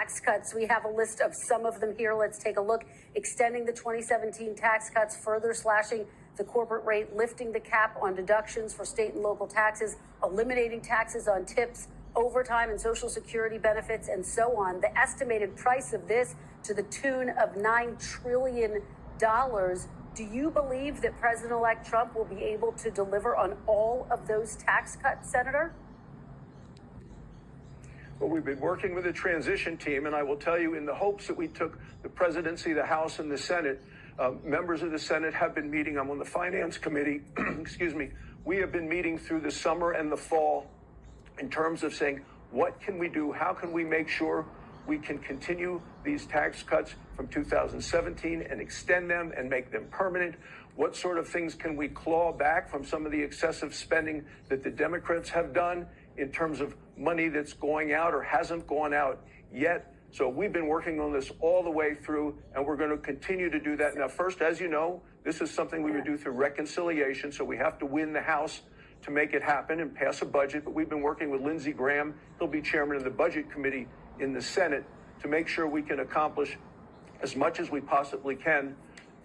tax cuts. We have a list of some of them here. Let's take a look. Extending the 2017 tax cuts, further slashing the corporate rate, lifting the cap on deductions for state and local taxes, eliminating taxes on tips, overtime and Social Security benefits, and so on. The estimated price of this to the tune of $9 trillion. Do you believe that President-elect Trump will be able to deliver on all of those tax cuts, Senator? Well, we've been working with the transition team, and I will tell you, in the hopes that we took the presidency, the House, and the Senate, members of the Senate have been meeting. I'm on the Finance Committee. Excuse me. We have been meeting through the summer and the fall in terms of saying, what can we do? How can we make sure we can continue these tax cuts from 2017 and extend them and make them permanent? What sort of things can we claw back from some of the excessive spending that the Democrats have done in terms of money that's going out or hasn't gone out yet? So we've been working on this all the way through, and we're going to continue to do that. Now, first, as you know, this is something we would do through reconciliation, so we have to win the House to make it happen and pass a budget. But we've been working with Lindsey Graham. He'll be chairman of the Budget Committee in the Senate to make sure we can accomplish as much as we possibly can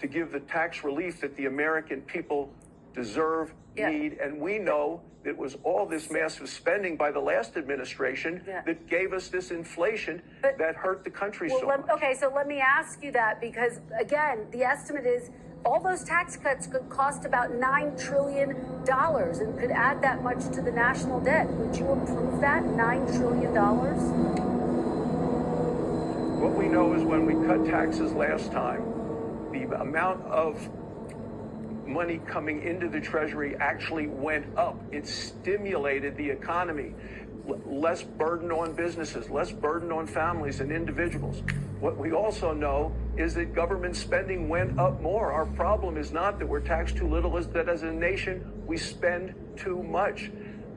to give the tax relief that the American people deserve, need. And we know it was all this massive spending by the last administration that gave us this inflation that hurt the country so much. Okay, so let me ask you that, because, again, the estimate is all those tax cuts could cost about $9 trillion and could add that much to the national debt. Would you approve that, $9 trillion? What we know is when we cut taxes last time, the amount of money coming into the Treasury actually went up. It stimulated the economy. Less burden on businesses, less burden on families and individuals. What we also know is that government spending went up more. Our problem is not that we're taxed too little, is that as a nation, we spend too much.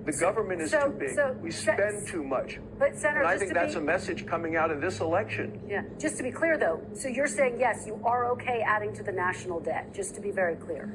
The government is too big. We spend too much. But Senator, and I think that's a message coming out of this election. Yeah. Just to be clear, though, so you're saying, yes, you are okay adding to the national debt, just to be very clear.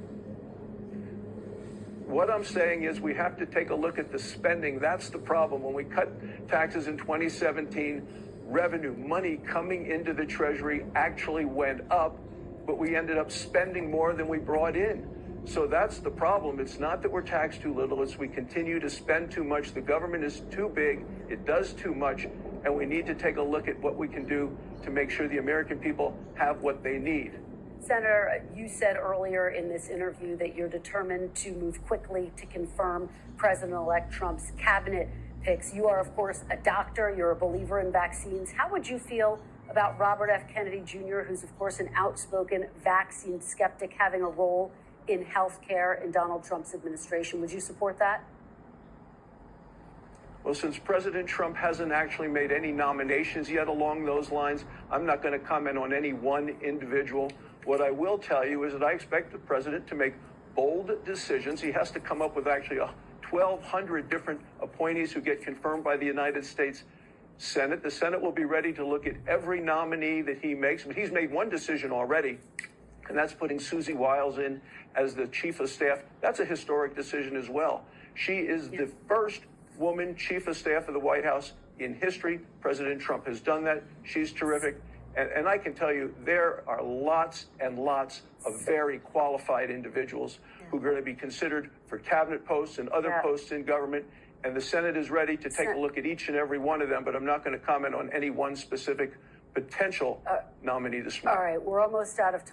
What I'm saying is we have to take a look at the spending. That's the problem. When we cut taxes in 2017, revenue, money coming into the Treasury actually went up, but we ended up spending more than we brought in. So that's the problem. It's not that we're taxed too little, it's we continue to spend too much. The government is too big, it does too much, and we need to take a look at what we can do to make sure the American people have what they need. Senator, you said earlier in this interview that you're determined to move quickly to confirm President-elect Trump's cabinet picks. You are, of course, a doctor. You're a believer in vaccines. How would you feel about Robert F. Kennedy Jr., who's, of course, an outspoken vaccine skeptic, having a role in health care in Donald Trump's administration? Would you support that? Well, since President Trump hasn't actually made any nominations yet along those lines, I'm not going to comment on any one individual. What I will tell you is that I expect the president to make bold decisions. He has to come up with actually 1,200 different appointees who get confirmed by the United States Senate. The Senate will be ready to look at every nominee that he makes. But he's made one decision already, and that's putting Susie Wiles in as the chief of staff. That's a historic decision as well. She is the first woman chief of staff of the White House in history. President Trump has done that. She's terrific. And I can tell you, there are lots and lots of very qualified individuals who are going to be considered for cabinet posts and other posts in government. And the Senate is ready to take a look at each and every one of them. But I'm not going to comment on any one specific potential nominee this morning. All right, we're almost out of time.